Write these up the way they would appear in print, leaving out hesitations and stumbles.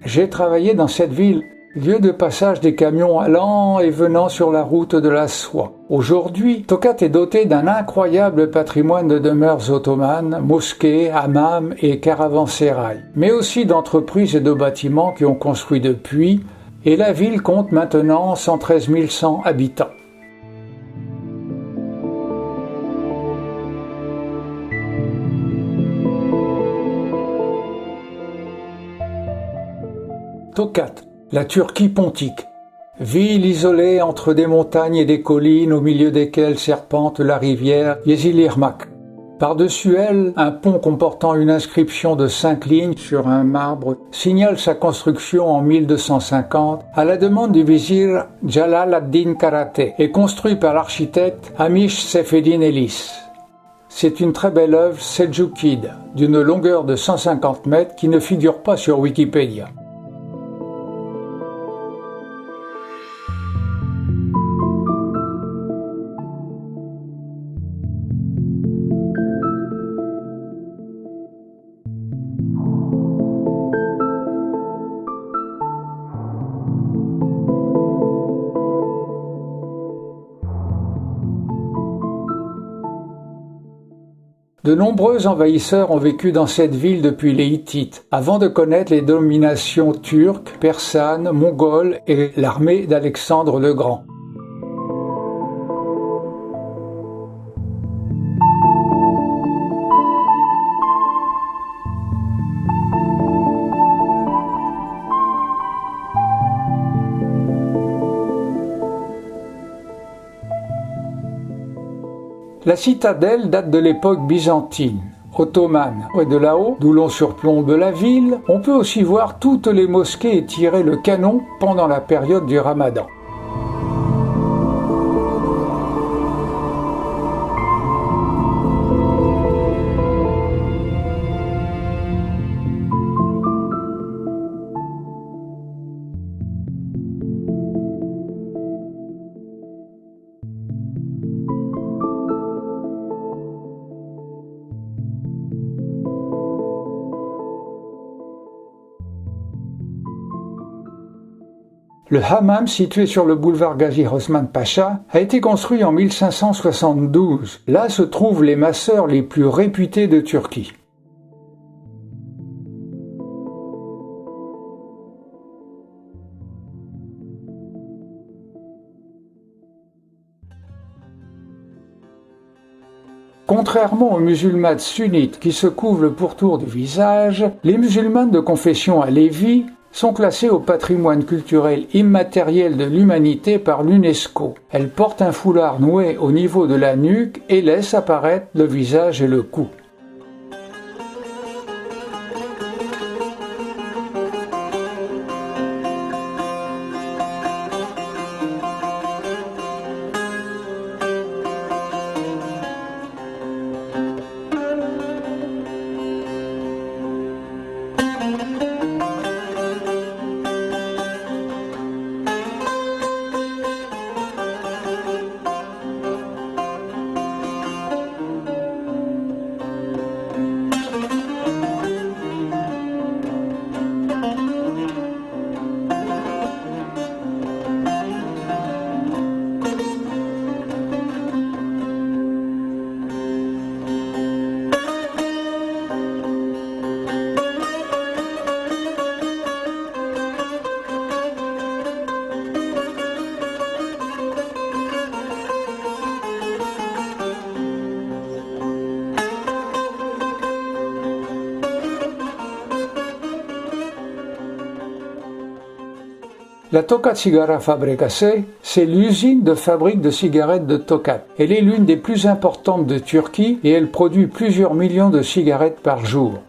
J'ai travaillé dans cette ville, lieu de passage des camions allant et venant sur la route de la soie. Aujourd'hui, Tokat est doté d'un incroyable patrimoine de demeures ottomanes, mosquées, hammams et caravansérails, mais aussi d'entreprises et de bâtiments qui ont construit depuis, et la ville compte maintenant 113 100 habitants. Tokat, la Turquie pontique. Ville isolée entre des montagnes et des collines au milieu desquelles serpente la rivière Yeşilırmak. Par-dessus elle, un pont comportant une inscription de 5 lignes sur un marbre signale sa construction en 1250 à la demande du vizir Jalal ad-Din Karaté et construit par l'architecte Hamish Seyfeddin Ellis. C'est une très belle œuvre seldjoukide d'une longueur de 150 mètres qui ne figure pas sur Wikipédia. De nombreux envahisseurs ont vécu dans cette ville depuis les Hittites, avant de connaître les dominations turques, persanes, mongoles et l'armée d'Alexandre le Grand. La citadelle date de l'époque byzantine, ottomane, et de là-haut, d'où l'on surplombe la ville, on peut aussi voir toutes les mosquées et tirer le canon pendant la période du Ramadan. Le hammam, situé sur le boulevard Gazi Osman Pacha, a été construit en 1572. Là se trouvent les masseurs les plus réputés de Turquie. Contrairement aux musulmanes sunnites qui se couvrent le pourtour du visage, les musulmanes de confession alévi sont classées au patrimoine culturel immatériel de l'humanité par l'UNESCO. Elles portent un foulard noué au niveau de la nuque et laissent apparaître le visage et le cou. La Tokat Sigara Fabrikası, c'est l'usine de fabrique de cigarettes de Tokat. Elle est l'une des plus importantes de Turquie et elle produit plusieurs millions de cigarettes par jour.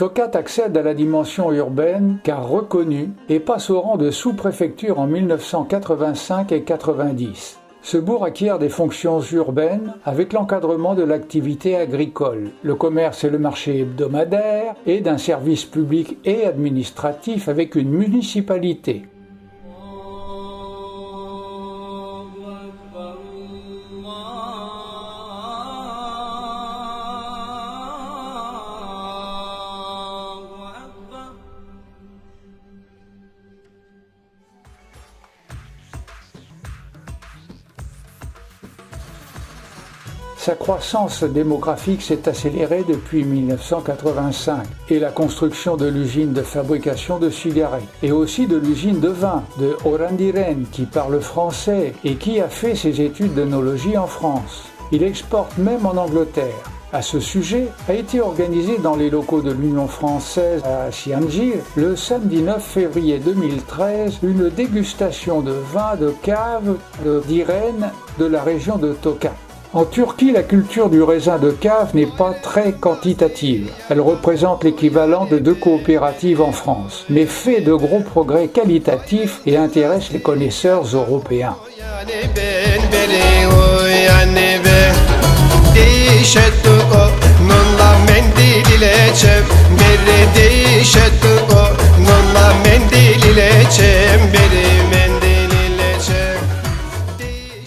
Tokat accède à la dimension urbaine car reconnue et passe au rang de sous-préfecture en 1985 et 90. Ce bourg acquiert des fonctions urbaines avec l'encadrement de l'activité agricole, le commerce et le marché hebdomadaire et d'un service public et administratif avec une municipalité. Sa croissance démographique s'est accélérée depuis 1985 et la construction de l'usine de fabrication de cigarettes et aussi de l'usine de vin de Orandiren qui parle français et qui a fait ses études d'œnologie en France. Il exporte même en Angleterre. À ce sujet, a été organisé dans les locaux de l'Union française à Siangir le samedi 9 février 2013 une dégustation de vin de cave d'Iren de la région de Tokat. En Turquie, la culture du raisin de cave n'est pas très quantitative. Elle représente l'équivalent de 2 coopératives en France, mais fait de gros progrès qualitatifs et intéresse les connaisseurs européens.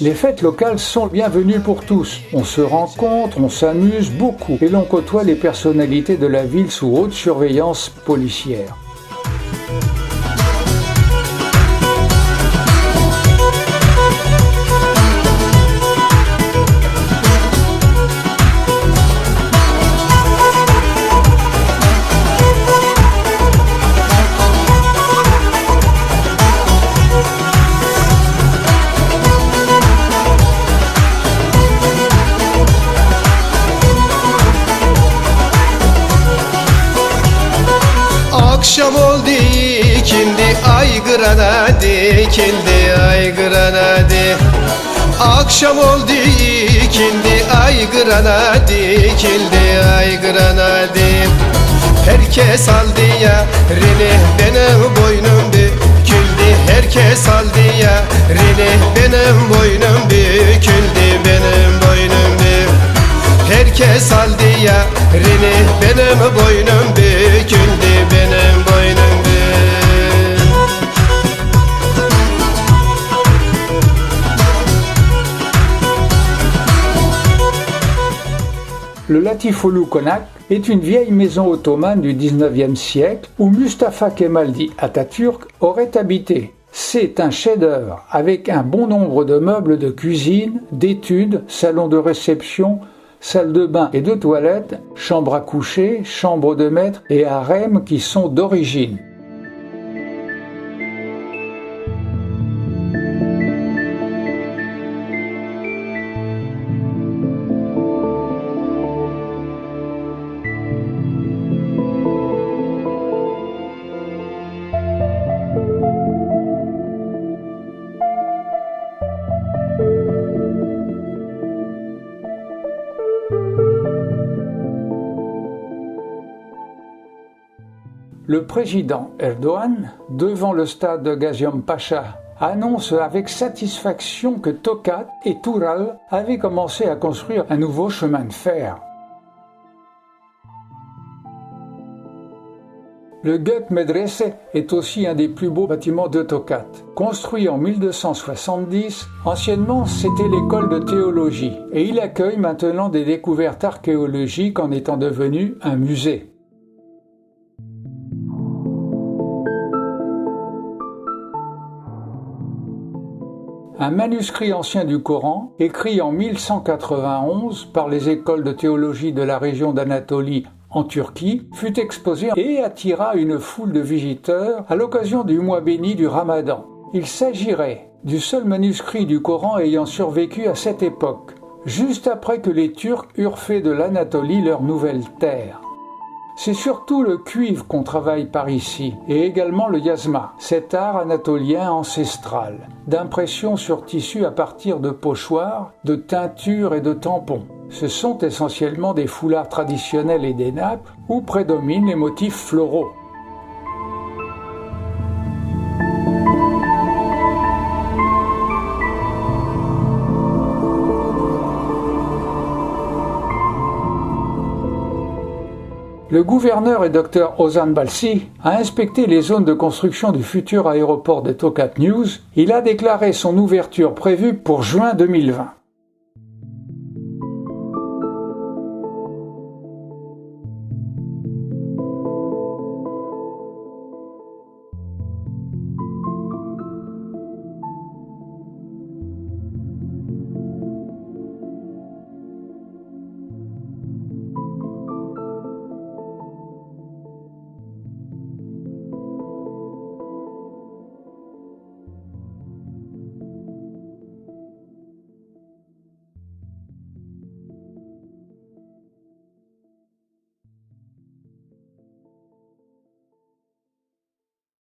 Les fêtes locales sont bienvenues pour tous. On se rencontre, on s'amuse beaucoup et l'on côtoie les personnalités de la ville sous haute surveillance policière. Akşam oldu ikindi aygırana dikildi aygırana di. Akşam oldu ikindi aygırana dikildi aygırana di. Herkes aldı ya rini benim boynum büküldü. Herkes aldı ya rini benim boynum büküldü. Benim boynum büküldü. Herkes aldı ya rini benim boynum büküldü. Benim boynum büküldü. Le Latifolu Konak est une vieille maison ottomane du XIXe siècle où Mustafa Kemaldi Atatürk aurait habité. C'est un chef-d'œuvre avec un bon nombre de meubles de cuisine, d'études, salon de réception, salle de bain et de toilette, chambre à coucher, chambre de maître et harem qui sont d'origine. Le président Erdogan, devant le stade de Gaziantep, annonce avec satisfaction que Tokat et Tural avaient commencé à construire un nouveau chemin de fer. Le Gök Medrese est aussi un des plus beaux bâtiments de Tokat. Construit en 1270, anciennement c'était l'école de théologie et il accueille maintenant des découvertes archéologiques en étant devenu un musée. Un manuscrit ancien du Coran, écrit en 1191 par les écoles de théologie de la région d'Anatolie en Turquie, fut exposé et attira une foule de visiteurs à l'occasion du mois béni du Ramadan. Il s'agirait du seul manuscrit du Coran ayant survécu à cette époque, juste après que les Turcs eurent fait de l'Anatolie leur nouvelle terre. C'est surtout le cuivre qu'on travaille par ici, et également le yazma, cet art anatolien ancestral, d'impression sur tissu à partir de pochoirs, de teintures et de tampons. ce sont essentiellement des foulards traditionnels et des nappes où prédominent les motifs floraux. Le gouverneur et Dr Ozan Balsi a inspecté les zones de construction du futur aéroport de Tokat News. Il a déclaré son ouverture prévue pour juin 2020.